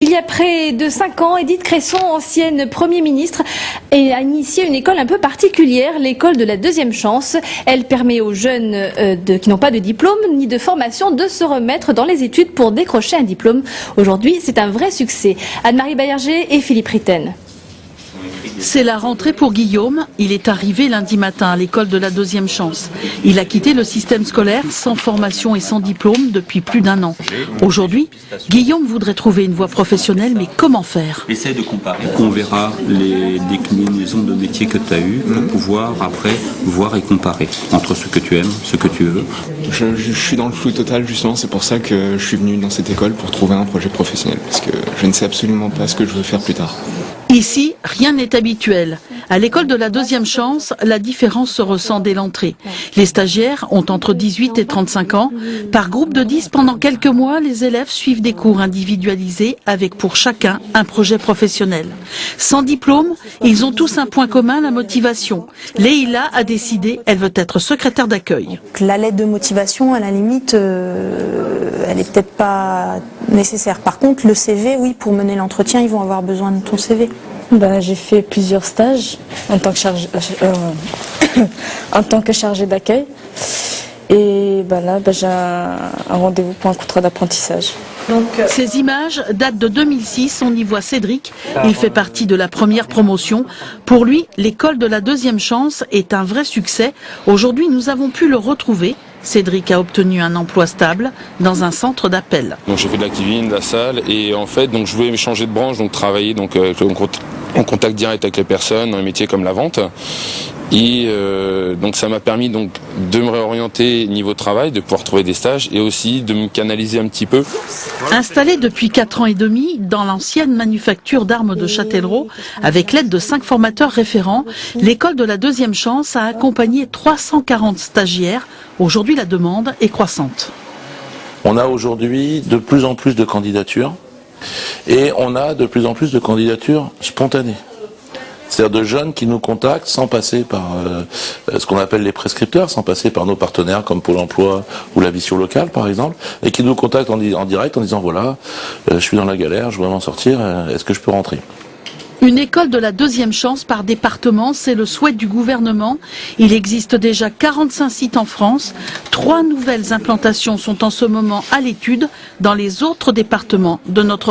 Il y a près de 5 ans, Édith Cresson, ancienne Premier ministre, a initié une école un peu particulière, l'école de la deuxième chance. Elle permet aux jeunes qui n'ont pas de diplôme ni de formation de se remettre dans les études pour décrocher un diplôme. Aujourd'hui, c'est un vrai succès. Anne-Marie Baillarger et Philippe Ritten. C'est la rentrée pour Guillaume. Il est arrivé lundi matin à l'école de la deuxième chance. Il a quitté le système scolaire sans formation et sans diplôme depuis plus d'1 an. Aujourd'hui, Guillaume voudrait trouver une voie professionnelle, mais comment faire? Essaye de comparer. On verra les déclinaisons de métiers que tu as eues pour pouvoir après voir et comparer entre ce que tu aimes, ce que tu veux. Je suis dans le flou total justement, c'est pour ça que je suis venu dans cette école pour trouver un projet professionnel, parce que je ne sais absolument pas ce que je veux faire plus tard. Ici, rien n'est habituel. À l'école de la deuxième chance, la différence se ressent dès l'entrée. Les stagiaires ont entre 18 et 35 ans. Par groupe de 10, pendant quelques mois, les élèves suivent des cours individualisés avec pour chacun un projet professionnel. Sans diplôme, ils ont tous un point commun, la motivation. Leïla a décidé, elle veut être secrétaire d'accueil. La lettre de motivation, à la limite, elle est peut-être pas nécessaire. Par contre, le CV, oui, pour mener l'entretien, ils vont avoir besoin de ton CV. J'ai fait plusieurs stages en tant que chargée d'accueil. Et là, j'ai un rendez-vous pour un contrat d'apprentissage. Ces images datent de 2006, on y voit Cédric. Il fait partie de la première promotion. Pour lui, l'école de la deuxième chance est un vrai succès. Aujourd'hui, nous avons pu le retrouver. Cédric a obtenu un emploi stable dans un centre d'appel. Donc j'ai fait de la cuisine, de la salle et en fait donc je voulais changer de branche, donc travailler en contact direct avec les personnes dans les métiers comme la vente. Et donc ça m'a permis donc de me réorienter niveau travail, de pouvoir trouver des stages et aussi de me canaliser un petit peu. Installée depuis 4 ans et demi dans l'ancienne manufacture d'armes de Châtellerault, avec l'aide de 5 formateurs référents, l'école de la deuxième chance a accompagné 340 stagiaires. Aujourd'hui, la demande est croissante. On a aujourd'hui de plus en plus de candidatures et on a de plus en plus de candidatures spontanées. C'est-à-dire de jeunes qui nous contactent sans passer par ce qu'on appelle les prescripteurs, sans passer par nos partenaires comme Pôle emploi ou la Vision locale par exemple, et qui nous contactent en direct en disant voilà, je suis dans la galère, je voudrais m'en sortir, est-ce que je peux rentrer ? Une école de la deuxième chance par département, c'est le souhait du gouvernement. Il existe déjà 45 sites en France. 3 nouvelles implantations sont en ce moment à l'étude dans les autres départements de notre